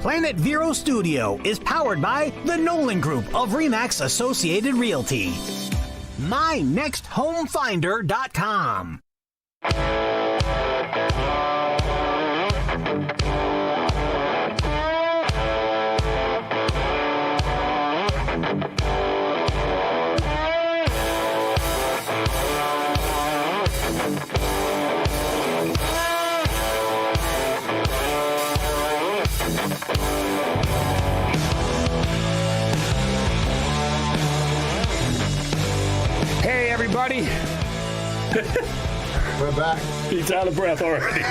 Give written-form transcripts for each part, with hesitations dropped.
Planet Vero Studio is powered by the Nolan Group of Remax Associated Realty. MyNextHomeFinder.com. Hey, everybody. We're back. He's out of breath already.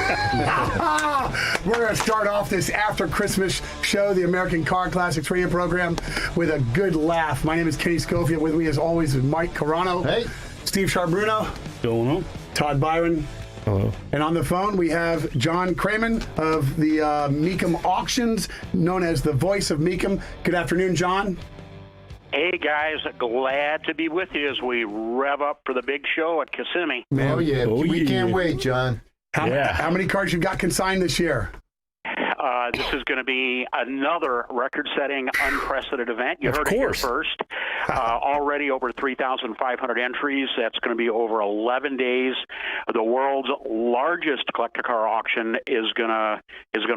We're going to start off this after Christmas show, the American Car Classics radio program, with a good laugh. My name is Kenny Schofield. With me, as always, is Mike Carano. Hey. Steve Charbruno. Going on. Todd Byron. Hello. And on the phone, we have John Cramen of the Mecum Auctions, known as the voice of Mecum. Good afternoon, John. Hey, guys. Glad to be with you as we rev up for the big show at Kissimmee. Man. Oh, yeah. We can't wait, John. How many cars you got consigned this year? This is going to be another record-setting, unprecedented event. You heard it here first. Already over 3,500 entries. That's going to be over 11 days. The world's largest collector car auction is going to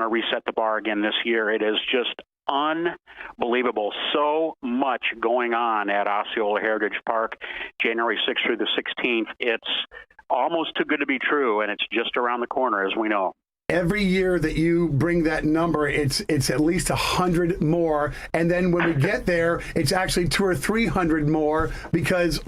reset the bar again this year. It is just unbelievable. So much going on at Osceola Heritage Park, January 6th through the 16th. It's almost too good to be true, and it's just around the corner, as we know. Every year that you bring that number, it's at least 100 more. And then when we get there, it's actually 200 or 300 more, because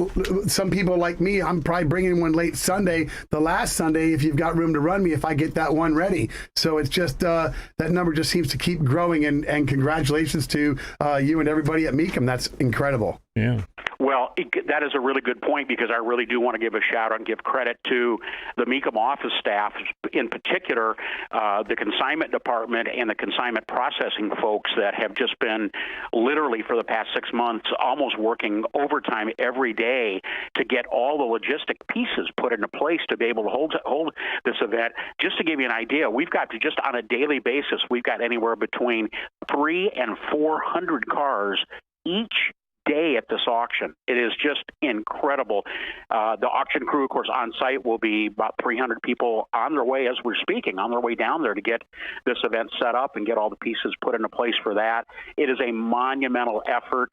some people like me, I'm probably bringing one late Sunday, the last Sunday, if you've got room to run me, if I get that one ready. So it's just, that number just seems to keep growing. And congratulations to you and everybody at Mecum. That's incredible. Yeah. Well, that is a really good point, because I really do want to give a shout out and give credit to the Mecum office staff, in particular, the consignment department and the consignment processing folks that have just been literally for the past 6 months almost working overtime every day to get all the logistic pieces put into place to be able to hold this event. Just to give you an idea, we've got just on a daily basis, we've got anywhere between 300 and 400 cars each day at this auction. It is just incredible. The auction crew, of course, on site will be about 300 people on their way, as we're speaking, on their way down there to get this event set up and get all the pieces put into place for that. It is a monumental effort,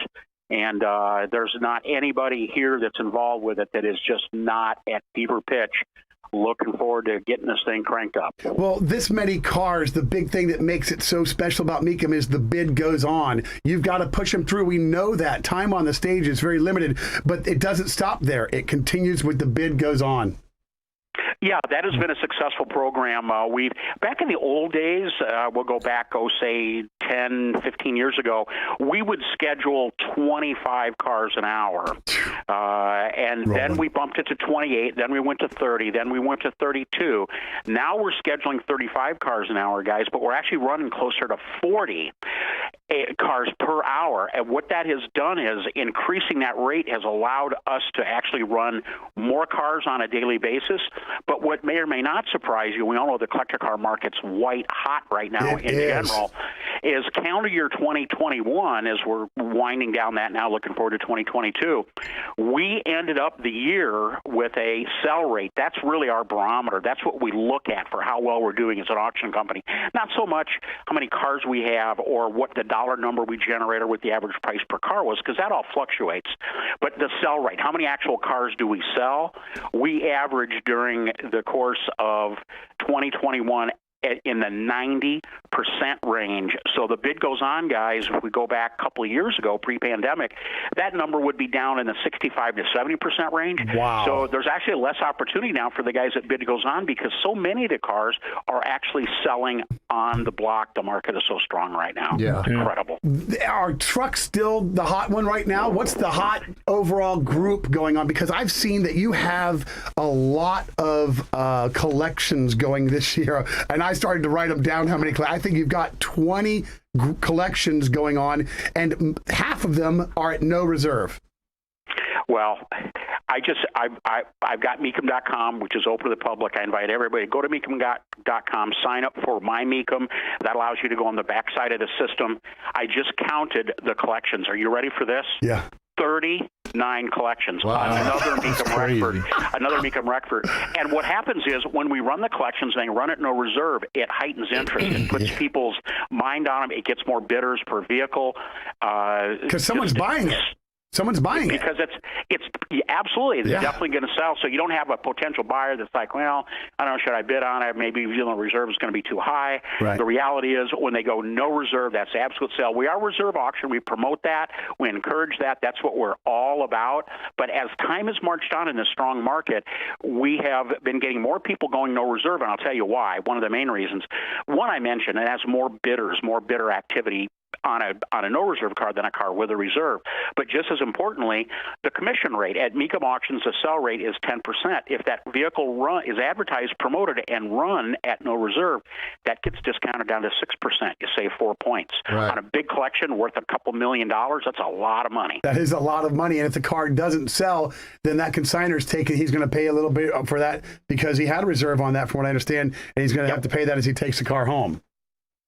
and there's not anybody here that's involved with it that is just not at fever pitch. Looking forward to getting this thing cranked up. Well, this many cars, the big thing that makes it so special about Mecum is the bid goes on. You've got to push them through. We know that. Time on the stage is very limited, but it doesn't stop there. It continues with the bid goes on. Yeah, that has been a successful program. Back in the old days, we'll go back, say 10, 15 years ago, we would schedule 25 cars an hour. And then we bumped it to 28, then we went to 30, then we went to 32. Now we're scheduling 35 cars an hour, guys, but we're actually running closer to 40 cars per hour. And what that has done is increasing that rate has allowed us to actually run more cars on a daily basis. But what may or may not surprise you, we all know the collector car market's white hot right now general, is calendar year 2021, as we're winding down that now, looking forward to 2022, we ended up the year with a sell rate. That's really our barometer. That's what we look at for how well we're doing as an auction company. Not so much how many cars we have or what the dollar number we generate or what the average price per car was, because that all fluctuates. But the sell rate, how many actual cars do we sell? We average during the course of 2021 in the 90% range. So the bid goes on, guys. If we go back a couple of years ago, pre-pandemic, that number would be down in the 65 to 70% range. Wow. So there's actually less opportunity now for the guys that bid goes on, because so many of the cars are actually selling on the block. The market is so strong right now. Yeah. It's incredible. Are trucks still the hot one right now? What's the hot overall group going on? Because I've seen that you have a lot of collections going this year, and I started to write them down. How many? I think you've got 20 collections going on, and half of them are at no reserve. Well, I've got Mecum.com, which is open to the public. I invite everybody to go to Mecum.com, sign up for My Mecum. That allows you to go on the backside of the system. I just counted the collections. Are you ready for this? Yeah. 39 collections. Wow. Another Mecum crazy. record. Another Mecum record. And what happens is when we run the collections and they run it no reserve, it heightens interest. It puts people's mind on them. It gets more bidders per vehicle. Because someone's buying it. Someone's buying it. Because it's absolutely, it's definitely going to sell. So you don't have a potential buyer that's like, well, I don't know, should I bid on it? Maybe the reserve is going to be too high. Right. The reality is when they go no reserve, that's absolute sale. We are reserve auction. We promote that. We encourage that. That's what we're all about. But as time has marched on in this strong market, we have been getting more people going no reserve, and I'll tell you why. One of the main reasons. One I mentioned, and that's more bidders, more bidder activity on a no reserve car than a car with a reserve. But just as importantly, the commission rate at Mecum Auctions, the sell rate is 10%. If that vehicle is advertised, promoted, and run at no reserve, that gets discounted down to 6%. You save 4 points. Right. On a big collection worth a couple $1 million, that's a lot of money. That is a lot of money. And if the car doesn't sell, then that consignor's taken. He's going to pay a little bit for that because he had a reserve on that, from what I understand, and he's going to have to pay that as he takes the car home.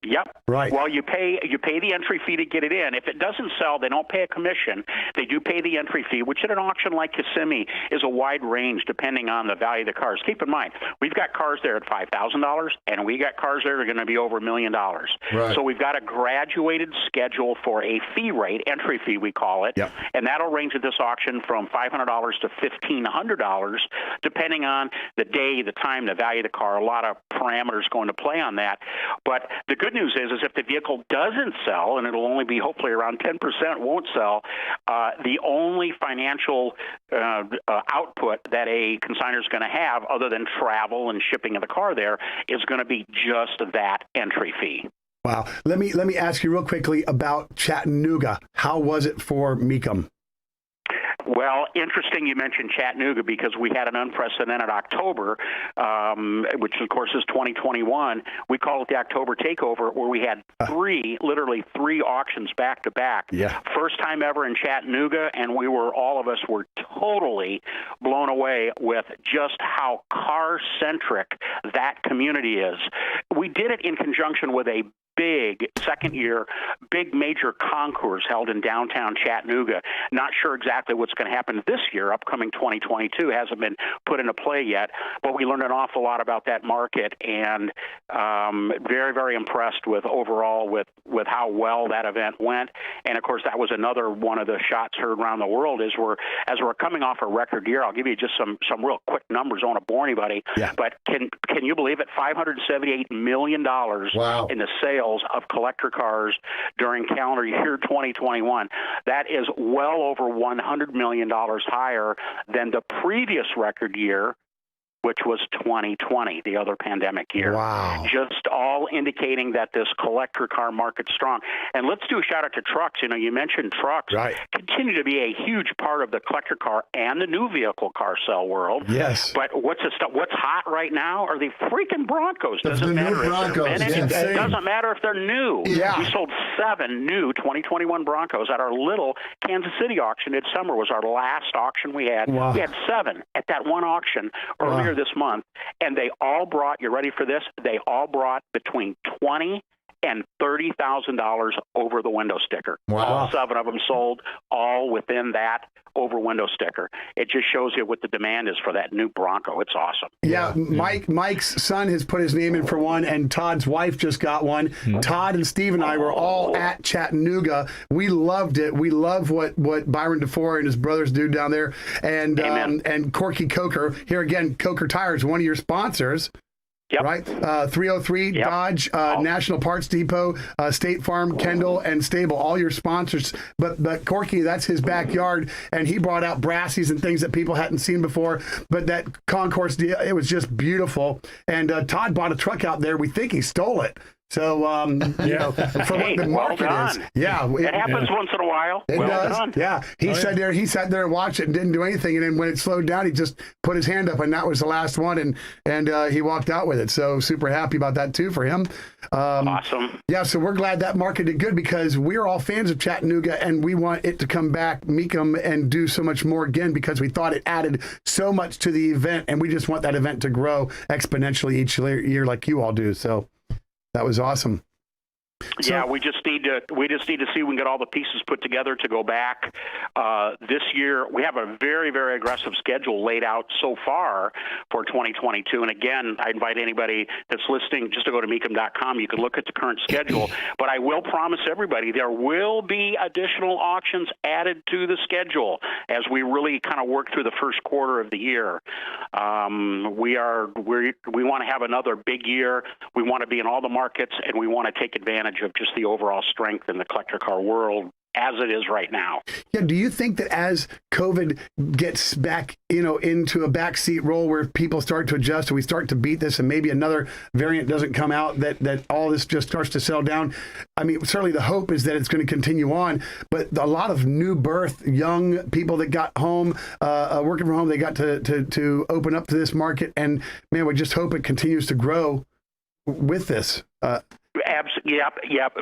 Yep. Right. Well, you pay the entry fee to get it in. If it doesn't sell, they don't pay a commission. They do pay the entry fee, which at an auction like Kissimmee is a wide range depending on the value of the cars. Keep in mind, we've got cars there at $5,000, and we got cars there that are going to be over $1 million. Right. So we've got a graduated schedule for a fee rate, entry fee we call it, Yep. and that'll range at this auction from $500 to $1,500, depending on the day, the time, the value of the car. A lot of parameters go into play on that. But the good news is if the vehicle doesn't sell, and it'll only be hopefully around 10% won't sell, the only financial output that a consignor is going to have, other than travel and shipping of the car there, is going to be just that entry fee. Wow. Let me ask you real quickly about Chattanooga. How was it for Mecum? Well, interesting you mentioned Chattanooga because we had an unprecedented October, which of course is 2021. We call it the October Takeover, where we had literally three auctions back to back. Yeah. First time ever in Chattanooga, and all of us were totally blown away with just how car-centric that community is. We did it in conjunction with a big big major concours held in downtown Chattanooga. Not sure exactly what's going to happen this year. Upcoming 2022 hasn't been put into play yet, but we learned an awful lot about that market, and very, very impressed with overall with how well that event went. And of course, that was another one of the shots heard around the world as we're coming off a record year. I'll give you just some real quick numbers. I don't want to bore anybody, but can you believe it? $578 million Wow. in the sales of collector cars during calendar year 2021. That is well over $100 million higher than the previous record year, which was 2020, the other pandemic year. Wow. Just all indicating that this collector car market's strong. And let's do a shout out to trucks. You mentioned trucks. Right. Continue to be a huge part of the collector car and the new vehicle car sell world. Yes. But what's hot right now are the freaking Broncos. The Doesn't new matter Broncos. if they're vintage. It's It insane. doesn't matter if they're new. Yeah. We sold 7 new 2021 Broncos at our little Kansas City auction. Midsummer was our last auction we had. Wow. We had 7 at that one auction earlier this month, and they all brought, you ready for this? They all brought between $20,000 and $30,000 over the window sticker. Wow. All 7 of them sold, all within that over window sticker. It just shows you what the demand is for that new Bronco. It's awesome. Yeah, Mike's son has put his name in for one, and Todd's wife just got one. Todd and Steve and I were all at Chattanooga. We loved it. We love what Byron DeFore and his brothers do down there. And and Corky Coker, here again, Coker Tires, one of your sponsors. Yep. Right? 303 Yep. Dodge, National Parts Depot, State Farm, Kendall, and Stable, all your sponsors. But Corky, that's his backyard, and he brought out brassies and things that people hadn't seen before. But that concourse deal, it was just beautiful. And Todd bought a truck out there. We think he stole it. So, you know, for what the market is. Yeah. It happens once in a while. It does. Done. Yeah. He sat there and watched it and didn't do anything. And then when it slowed down, he just put his hand up, and that was the last one. And he walked out with it. So super happy about that too for him. Awesome. Yeah. So we're glad that market did good, because we're all fans of Chattanooga, and we want it to come back, Mecum, and do so much more again, because we thought it added so much to the event, and we just want that event to grow exponentially each year like you all do. So that was awesome. Yeah, we just need to see if we can get all the pieces put together to go back. This year, we have a very, very aggressive schedule laid out so far for 2022. And again, I invite anybody that's listening just to go to mecum.com. You can look at the current schedule. But I will promise everybody there will be additional auctions added to the schedule as we really kind of work through the first quarter of the year. We want to have another big year. We want to be in all the markets, and we want to take advantage of just the overall strength in the collector car world as it is right now. Yeah. Do you think that as COVID gets back, into a backseat role where people start to adjust and we start to beat this, and maybe another variant doesn't come out, that all this just starts to settle down? I mean, certainly the hope is that it's going to continue on, but a lot of new birth, young people that got home, working from home, they got to open up to this market, and man, we just hope it continues to grow with this. Yep.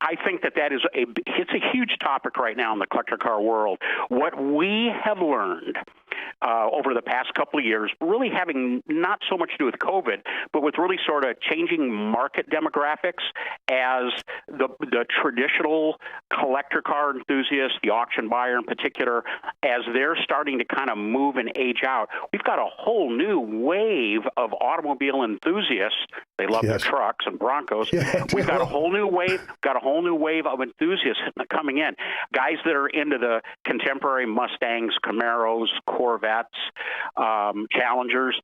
I think that is it's a huge topic right now in the collector car world. What we have learned over the past couple of years, really having not so much to do with COVID, but with really sort of changing market demographics as the traditional collector car enthusiast, the auction buyer in particular, as they're starting to kind of move and age out. We've got a whole new wave of automobile enthusiasts. They love their trucks and Broncos. Yeah, we've got a whole new wave of enthusiasts coming in. Guys that are into the contemporary Mustangs, Camaros, Corvettes, Challengers.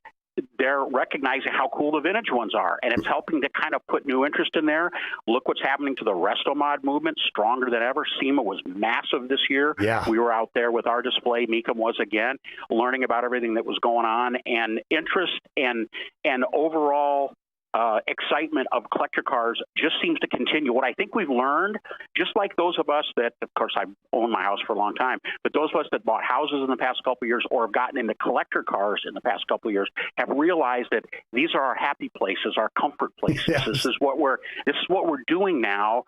They're recognizing how cool the vintage ones are, and it's helping to kind of put new interest in there. Look what's happening to the resto mod movement, stronger than ever. SEMA was massive this year. Yeah. We were out there with our display. Mecum was again, learning about everything that was going on, and interest and overall excitement of collector cars just seems to continue. What I think we've learned, just like those of us that, of course, I've owned my house for a long time, but those of us that bought houses in the past couple of years or have gotten into collector cars in the past couple of years have realized that these are our happy places, our comfort places. Yes. This is what we're doing now.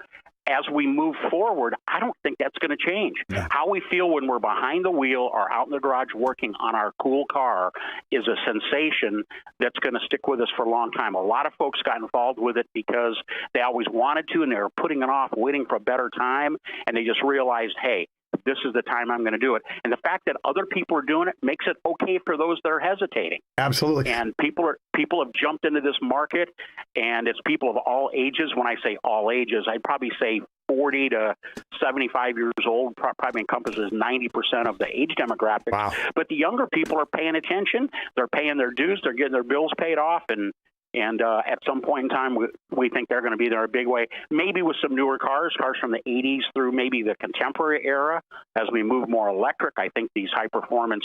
As we move forward, I don't think that's going to change. Yeah. How we feel when we're behind the wheel or out in the garage working on our cool car is a sensation that's going to stick with us for a long time. A lot of folks got involved with it because they always wanted to, and they were putting it off, waiting for a better time, and they just realized, hey, this is the time I'm going to do it. And the fact that other people are doing it makes it okay for those that are hesitating. Absolutely. And people have jumped into this market, and it's people of all ages. When I say all ages, I'd probably say 40 to 75 years old probably encompasses 90% of the age demographic. Wow. But the younger people are paying attention. They're paying their dues. They're getting their bills paid off, and at some point in time, we think they're going to be there in a big way, maybe with some newer cars from the 80s through maybe the contemporary era. As we move more electric, I think these high-performance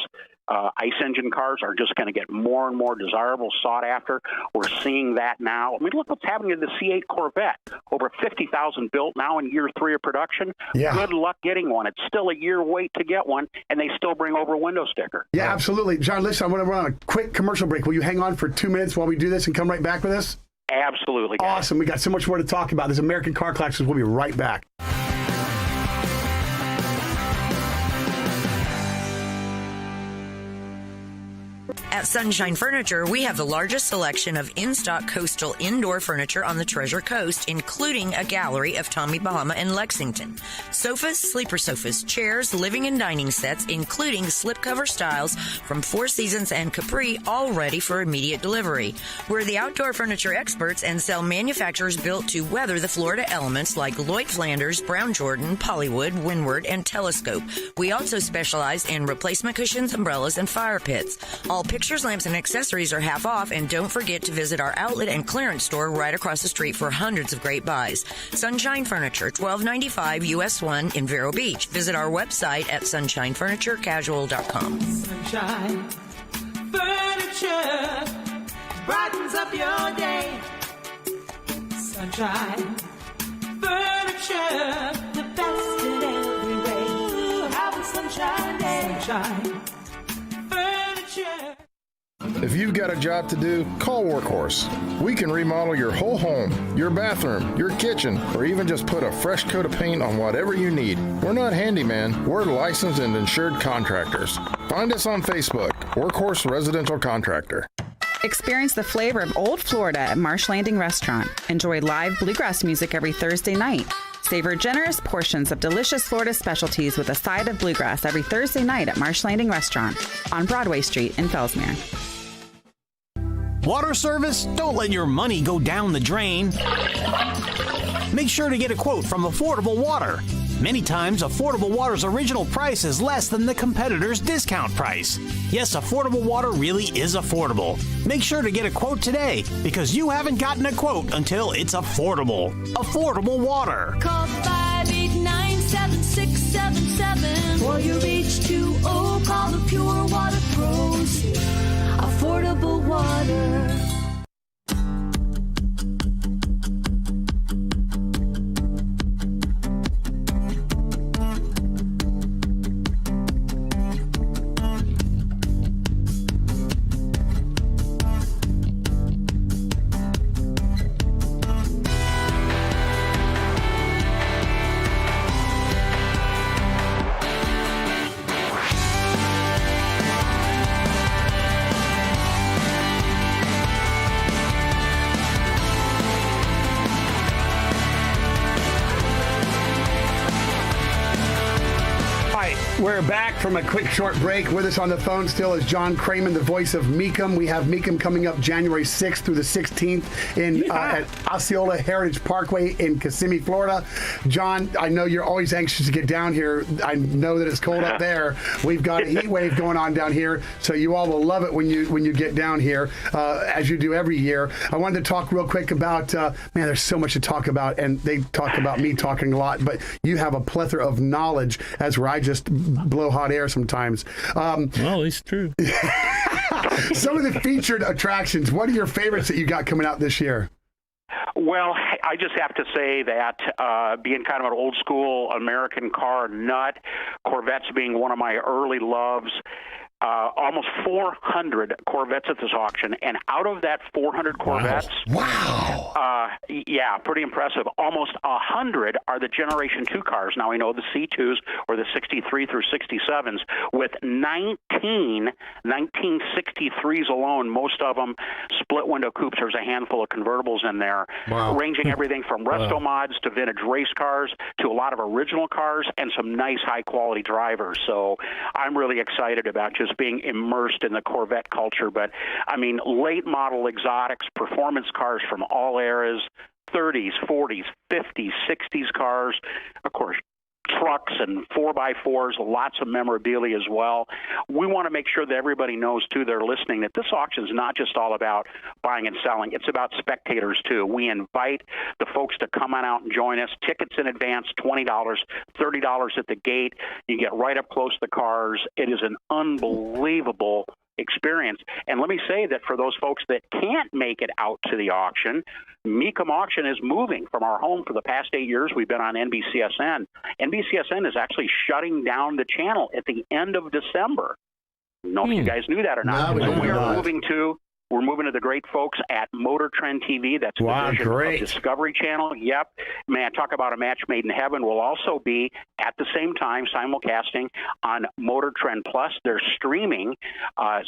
ICE engine cars are just going to get more and more desirable, sought after. We're seeing that now. I mean, look what's happening to the C8 Corvette. Over 50,000 built now in year 3 of production. Yeah. Good luck getting one. It's still a year wait to get one, and they still bring over a window sticker. Yeah, absolutely. John, listen, I want to run on a quick commercial break. Will you hang on for 2 minutes while we do this and come right back with us? Absolutely. Awesome. We got so much more to talk about. This American Car Collectors. We'll be right back. At Sunshine Furniture, we have the largest selection of in-stock coastal indoor furniture on the Treasure Coast, including a gallery of Tommy Bahama and Lexington. Sofas, sleeper sofas, chairs, living and dining sets, including slipcover styles from Four Seasons and Capri, all ready for immediate delivery. We're the outdoor furniture experts and sell manufacturers built to weather the Florida elements like Lloyd Flanders, Brown Jordan, Pollywood, Windward, and Telescope. We also specialize in replacement cushions, umbrellas, and fire pits. All pictures, lamps, and accessories are half off, and don't forget to visit our outlet and clearance store right across the street for hundreds of great buys. Sunshine Furniture, 1295 US 1 in Vero Beach. Visit our website at sunshinefurniturecasual.com. Sunshine Furniture brightens up your day. Sunshine Furniture, the best in every way. Have a sunshine day. Sunshine Furniture. If you've got a job to do, call Workhorse. We can remodel your whole home, your bathroom, your kitchen, or even just put a fresh coat of paint on whatever you need. We're not handyman, we're licensed and insured contractors. Find us on Facebook, Workhorse Residential Contractor. Experience the flavor of Old Florida at Marsh Landing Restaurant. Enjoy live bluegrass music every Thursday night. Savor generous portions of delicious Florida specialties with a side of bluegrass every Thursday night at Marsh Landing Restaurant on Broadway Street in Fellsmere. Water service? Don't let your money go down the drain. Make sure to get a quote from Affordable Water. Many times, Affordable Water's original price is less than the competitor's discount price. Yes, Affordable Water really is affordable. Make sure to get a quote today, because you haven't gotten a quote until it's affordable. Affordable Water. Call 589-7677 or you reach 20. Call the Pure Water Pros. Affordable Water. We're back from a quick short break. With us on the phone still is John Craman, the voice of Meekum. We have Meekum coming up January 6th through the 16th at Osceola Heritage Parkway in Kissimmee, Florida. John, I know you're always anxious to get down here. I know that it's cold up there. We've got a heat wave going on down here, so you all will love it when you get down here, as you do every year. I wanted to talk real quick about, man, there's so much to talk about, and they talk about me talking a lot, but you have a plethora of knowledge, as where I just blow hot air sometimes. Well, it's true. Some of the featured attractions, what are your favorites that you got coming out this year? Well, I just have to say that being kind of an old school American car nut, Corvettes being one of my early loves, almost 400 Corvettes at this auction, and out of that 400 Corvettes, yeah, pretty impressive. Almost 100 are the Generation 2 cars. Now we know the C2s or the 63 through 67s, with 1963s alone, most of them split window coupes. There's a handful of convertibles in there, ranging everything from resto mods to vintage race cars to a lot of original cars and some nice high quality drivers. So I'm really excited about just being immersed in the Corvette culture. But I mean, late model exotics, performance cars from all eras, 30s, 40s, 50s, 60s cars, of course, trucks and 4x4s, lots of memorabilia as well. We want to make sure that everybody knows, too, they're listening, that this auction is not just all about buying and selling. It's about spectators, too. We invite the folks to come on out and join us. Tickets in advance, $20, $30 at the gate. You get right up close to the cars. It is an unbelievable experience. And let me say that for those folks that can't make it out to the auction, Meekum Auction is moving from our home. For the past 8 years, we've been on NBCSN. NBCSN is actually shutting down the channel at the end of December. I don't know if you guys knew that or not. No, but we're moving to the great folks at Motor Trend TV. That's the division of Discovery Channel. Yep. Man, talk about a match made in heaven. We'll also be at the same time simulcasting on Motor Trend Plus, their streaming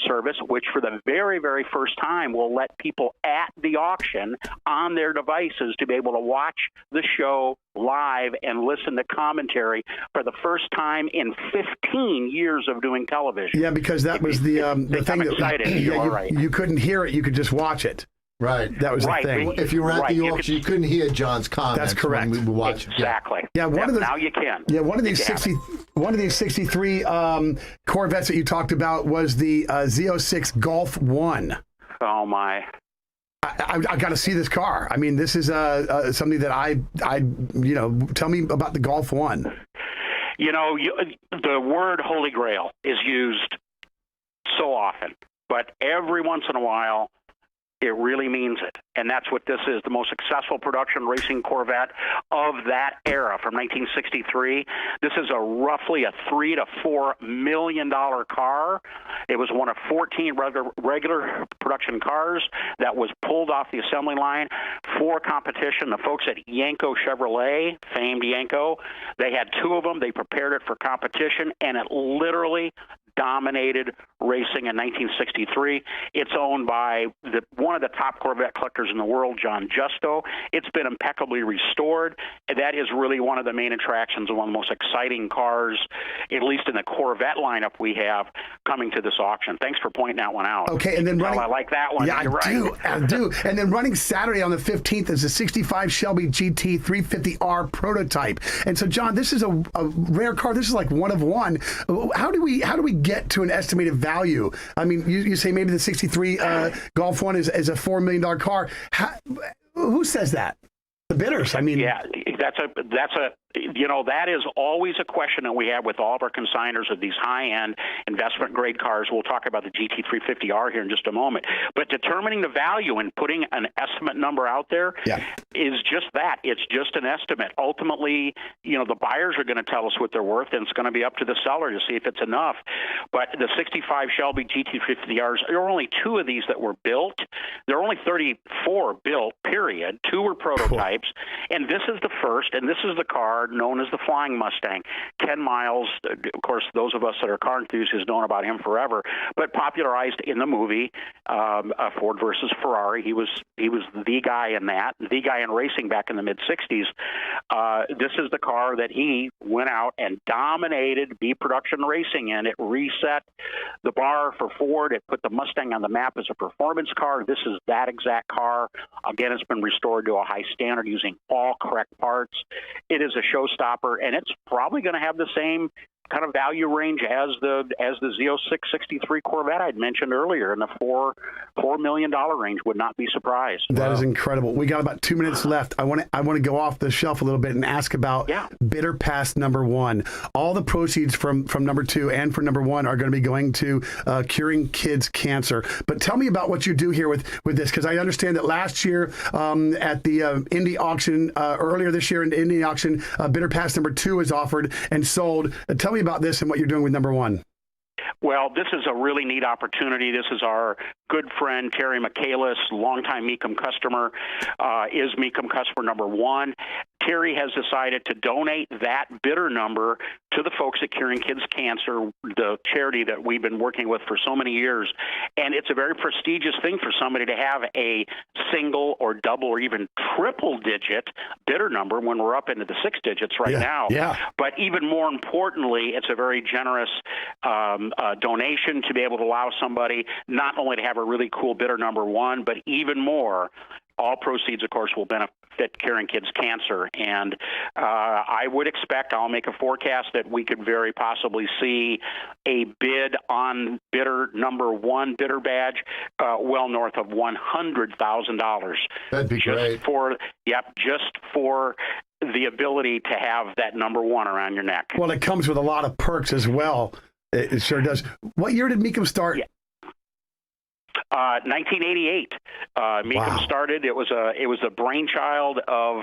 service, which for the very, very first time will let people at the auction on their devices to be able to watch the show live and listen to commentary for the first time in 15 years of doing television. Yeah, because that was the thing that you couldn't hear it, you could just watch it. Right. That was the thing. If you were at the auction, you couldn't hear John's comments. That's correct. When we were watching. Exactly. Yeah, now you can. Yeah, one of these 63 Corvettes that you talked about was the Z06 Golf 1. Oh my. I got to see this car. I mean, this is something that I tell me about the Golf 1. You know, the word Holy Grail is used so often, but every once in a while, It really means it. And that's what this is, the most successful production racing Corvette of that era from 1963. This is roughly a $3 to $4 million car. It was one of 14 regular production cars that was pulled off the assembly line for competition. The folks at Yanko Chevrolet, famed Yanko, they had 2 of them. They prepared it for competition, and it literally dominated racing in 1963. It's owned by one of the top Corvette collectors in the world, John Justo. It's been impeccably restored. That is really one of the main attractions and one of the most exciting cars, at least in the Corvette lineup we have coming to this auction. Thanks for pointing that one out. Okay, and then running, I like that one. Yeah, You're right. I do. And then running Saturday on the 15th is a 65 Shelby GT 350R prototype. And so, John, this is a rare car. This is like one of one. How do we get to an estimated value? I mean, you say maybe the 63 Golf 1 is a $4 million car. Who says that? The bidders. I mean, yeah, that's a that is always a question that we have with all of our consigners of these high-end investment-grade cars. We'll talk about the GT350R here in just a moment. But determining the value and putting an estimate number out there is just that. It's just an estimate. Ultimately, the buyers are going to tell us what they're worth, and it's going to be up to the seller to see if it's enough. But the 65 Shelby GT350Rs, there are only 2 of these that were built. There are only 34 built, period. 2 were prototypes. And this is the first, and this is the car known as the Flying Mustang. Ken Miles, of course, those of us that are car enthusiasts known about him forever, but popularized in the movie Ford versus Ferrari. He was the guy in that, the guy in racing back in the mid-'60s. This is the car that he went out and dominated B production racing in. It reset the bar for Ford. It put the Mustang on the map as a performance car. This is that exact car. Again, it's been restored to a high standard using all correct parts. It is a showstopper, and it's probably going to have the same kind of value range as the Z06 63 Corvette I'd mentioned earlier in the $4 million range. Would not be surprised. That is incredible. We got about 2 minutes left. I want to go off the shelf a little bit and ask about Bidder Pass number 1. All the proceeds from number 2 and for number 1 are going to be going to curing kids cancer. But tell me about what you do here with this, because I understand that last year at the Indy auction, earlier this year in the Indy auction, Bidder Pass number 2 was offered and sold. Tell me about this and what you're doing with number 1. Well, this is a really neat opportunity. This is our good friend, Terry Michaelis, longtime Mecum customer, is Mecum customer number 1. Terry has decided to donate that bidder number to the folks at Curing Kids Cancer, the charity that we've been working with for so many years. And it's a very prestigious thing for somebody to have a single or double or even triple-digit bidder number when we're up into the 6 digits right now. Yeah. But even more importantly, it's a very generous donation to be able to allow somebody not only to have a really cool bidder number 1, but even more, all proceeds, of course, will benefit Curing Kids Cancer. And I would expect, I'll make a forecast, that we could very possibly see a bid on bidder number 1 bidder badge well north of $100,000. That'd be great. Just for the ability to have that number 1 around your neck. Well, it comes with a lot of perks as well. It sure does. What year did Mecum start? 1988. Mecum started. It was a brainchild of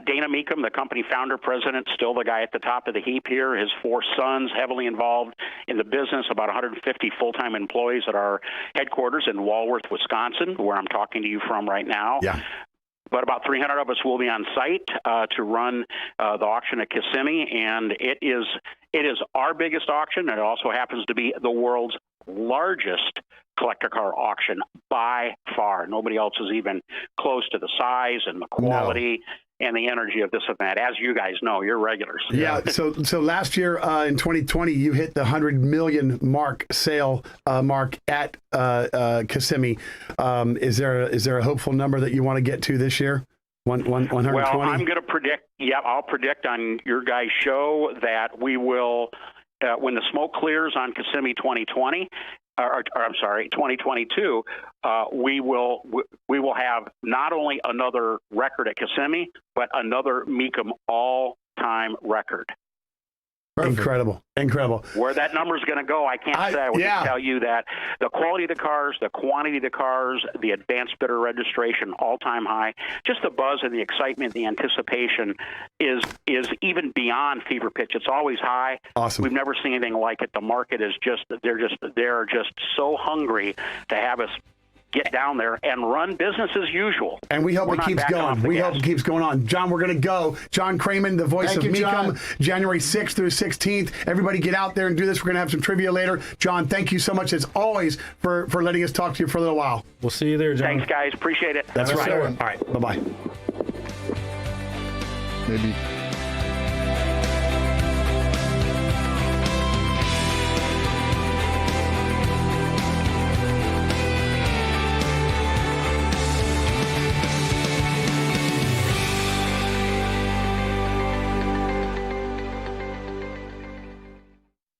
Dana Mecum, the company founder, president, still the guy at the top of the heap here. His 4 sons, heavily involved in the business, about 150 full-time employees at our headquarters in Walworth, Wisconsin, where I'm talking to you from right now. Yeah. But about 300 of us will be on site to run the auction at Kissimmee, and it is our biggest auction. And it also happens to be the world's largest collector car auction by far. Nobody else is even close to the size and the quality and the energy of this event. As you guys know, you're regulars. Yeah. So last year in 2020, you hit the 100 million sale mark at Kissimmee. Is there a hopeful number that you want to get to this year? 120? Well, I'm going to predict. Yeah, I'll predict on your guys' show that we will, when the smoke clears on Kissimmee 2020. I'm sorry, 2022, we will have not only another record at Kissimmee, but another Mecum all-time record. Incredible. Where that number is going to go, I can't say. I would just tell you that the quality of the cars, the quantity of the cars, the advanced bidder registration, all-time high. Just the buzz and the excitement, the anticipation is even beyond fever pitch. It's always high. Awesome. We've never seen anything like it. The market is they're just so hungry to have us get down there and run business as usual. And we hope it keeps going. We hope it keeps going on. John, we're going to go. John Craman, the voice of Mecum, January 6th through 16th. Everybody get out there and do this. We're going to have some trivia later. John, thank you so much, as always, for letting us talk to you for a little while. We'll see you there, John. Thanks, guys. Appreciate it. That's right. Sir. All right. Bye-bye. Maybe